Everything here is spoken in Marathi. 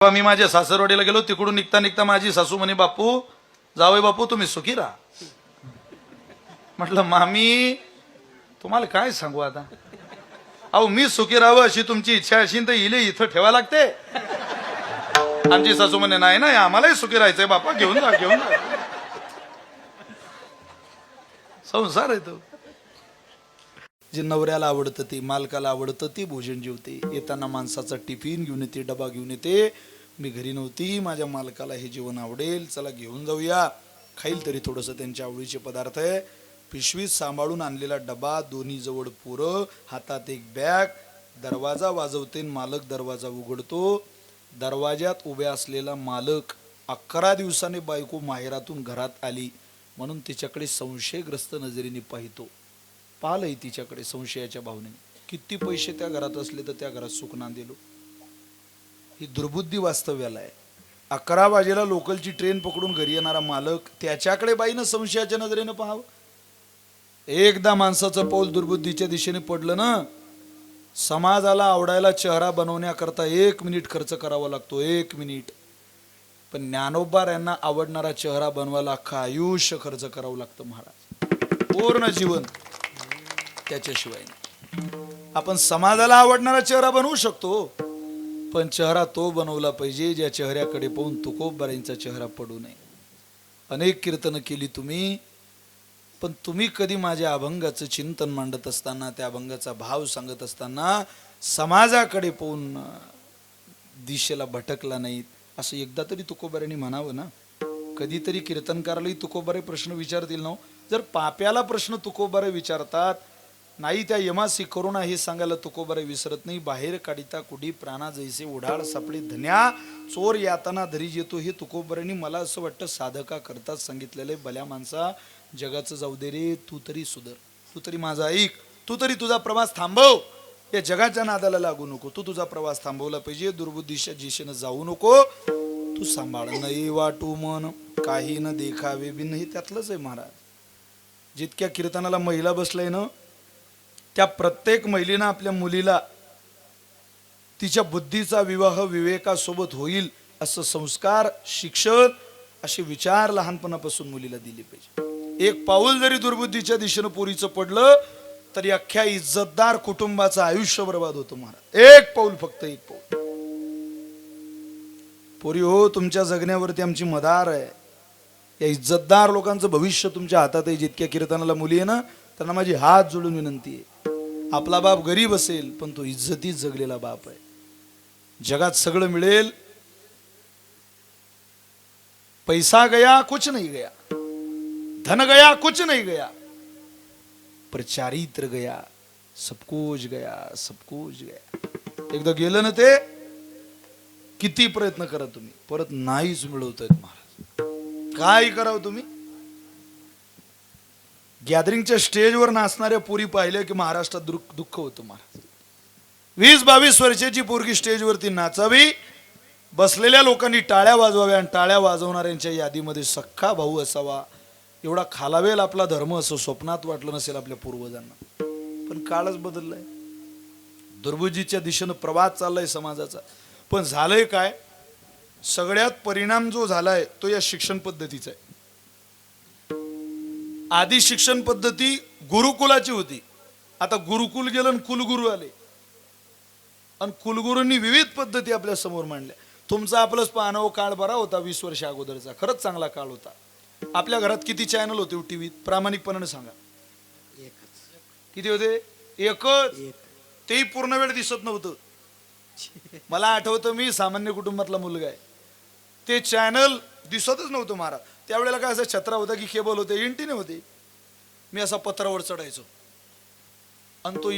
मी माझ्या सासरवाडीला गेलो, तिकडून निघता निघता माझी सासू म्हणे, बापू जावई बापू तुम्ही सुखी राहा. म्हटलं मामी तुम्हाला काय सांगू आता, अहो मी सुखी राहावं अशी तुमची इच्छा असेल तर इले इथं ठेवा लागते. आमची सासू म्हणे नाही नाही आम्हालाही सुखी राहायचंय बापा, घेऊन जा घेऊन जा. संसार आहे तो. जे नवऱ्याला आवडतं ते, मालकाला आवडतं ते भोजन जेवते. येताना माणसाचा टिफिन घेऊन येते, डबा घेऊन येते. मी घरी नव्हती, माझ्या मालकाला हे जेवण आवडेल, चला घेऊन जाऊया, खाईल तरी थोडंसं, त्यांच्या आवडीचे पदार्थ आहे. पिशवीत सांभाळून आणलेला डबा, दोन्ही जवळ पोरं, हातात एक बॅग. दरवाजा वाजवते, मालक दरवाजा उघडतो. दरवाज्यात उभ्या असलेला मालक 11 दिवसाने बायको माहेरातून घरात आली म्हणून तिच्याकडे संशयग्रस्त नजरेने पाहतो. पाहिलंय तिच्याकडे संशयाच्या भावनेने. किती पैसे त्या घरात असले तर त्या घरात सुख नांदेलो. ही दुर्बुद्धी वास्तव्याला आहे. 11 वाजेला लोकलची ट्रेन पकडून घरी येणारा मालक, त्याच्याकडे बाईनं संशयाच्या नजरेनं पाहावं. एकदा माणसाचं पाऊल दुर्बुद्धीच्या दिशेने पडलं ना, समाजाला आवडायला चेहरा बनवण्याकरता 1 मिनिट खर्च करावा लागतो, 1 मिनिट. पण ज्ञानोबा यांना आवडणारा चेहरा बनवायला अख्खं आयुष्य खर्च करावं लागतं महाराज, पूर्ण जीवन. त्याच्याशिवाय आपण समाजाला आवडणारा चेहरा बनवू शकतो, पण चेहरा तो बनवला पाहिजे ज्या चेहऱ्याकडे पाहून तुकोबारांचा चेहरा पडू नये. अनेक कीर्तनं केली तुम्ही, पण तुम्ही कधी माझ्या अभंगाचं चिंतन मांडत असताना, त्या अभंगाचा भाव सांगत असताना समाजाकडे पाहून दिशेला भटकला नाहीत. असं एकदा तरी तुकोबारांनी म्हणावं ना. कधीतरी कीर्तनकारालाही तुकोबारे प्रश्न विचारतील ना. जर पाप्याला प्रश्न तुकोबारे विचारतात नाही, त्या यमासी करुणा हे सांगायला तुकोबारे विसरत नाही. बाहेर काढिता कुडी प्राणा जैसे उढाळ सापडे धन्या, चोर यातना धरी येतो. हे तुकोबारांनी मला असं वाटतं साधका करतात सांगितलेलं आहे. भल्या माणसा, जगाचं जाऊ दे रे, तू तरी सुधर, तू तरी माझा ऐक, तू तरी तुझा प्रवास थांबव. या जगाच्या नादाला लागू नको, तू तुझा प्रवास थांबवला पाहिजे. दुर्बुद्धीच्या दिशेनं जाऊ नको, तू सांभाळ. नाही वाटू मन काही न देखावे बिन, हे त्यातलंच आहे महाराज. जितक्या कीर्तनाला महिला बसलाय ना, त्या प्रत्येक महिलेनं आपल्या मुलीला तिच्या बुद्धीचा विवाह विवेकासोबत होईल असं संस्कार, शिक्षण, असे विचार लहानपणापासून मुलीला दिले पाहिजे. एक पाऊल जरी दुर्बुद्धीच्या दिशेनं पोरीचं पडलं तरी अख्ख्या इज्जतदार कुटुंबाचं आयुष्य बर्बाद होतं महाराज. एक पाऊल, फक्त एक पाऊल. पोरी हो, तुमच्या जगण्यावरती आमची मदार आहे. या इज्जतदार लोकांचं भविष्य तुमच्या हातात आहे. जितक्या कीर्तनाला मुली आहे ना, त्यांना माझी हात जोडून विनंती आहे. आपला बाप गरीब असेल पण तो इज्जतीत जगलेला बाप आहे. जगात सगळं मिळेल, पैसा गया कुछ नहीं गया, धन गया कुछ नहीं गया, पर चारित्र गया सब कुछ गया, सब कुछ गया. एकदा गेलं ना ते, किती प्रयत्न करा तुम्ही, परत नाहीच मिळवतायत महाराज. काय करावं तुम्ही. गॅदरिंगच्या स्टेजवर नाचणाऱ्या पोरी पाहिल्या की महाराष्ट्रात दुःख होतं महाराज. 20-22 वर्षाची पोरगी स्टेजवरती नाचावी, बसलेल्या लोकांनी टाळ्या वाजवाव्या, आणि टाळ्या वाजवणाऱ्यांच्या यादीमध्ये सख्खा भाऊ असावा. एवढा खालावेल आपला धर्म असं स्वप्नात वाटलं नसेल आपल्या पूर्वजांना. पण काळच बदललाय, दुर्बुद्धीच्या दिशेनं प्रवास चाललाय समाजाचा. पण झालंय काय, सगळ्यात परिणाम जो झालाय तो या शिक्षण पद्धतीचा आहे. आधी शिक्षण पद्धती गुरुकुलाची होती, आता गुरुकुल गेलं आणि कुलगुरू आले, आणि कुलगुरूंनी विविध पद्धती आपल्या समोर मांडल्या. तुमचा आपलंच पाहणं काळ बरा होता 20 वर्ष अगोदरचा, खरंच चांगला काळ होता. आपल्या घरात किती चॅनल होते टीव्हीत, प्रामाणिकपणाने सांगा. किती होते? एकच. तेही पूर्ण वेळ दिसत नव्हतं. मला आठवतं, मी सामान्य कुटुंबातला मुलगा आहे, ते चॅनल दिसतच नव्हतं महाराज. त्यावेळेला काय असं छत्रा होता की केबल होते, एंटीने होते. मी असा पत्रावर चढायचो आणि तो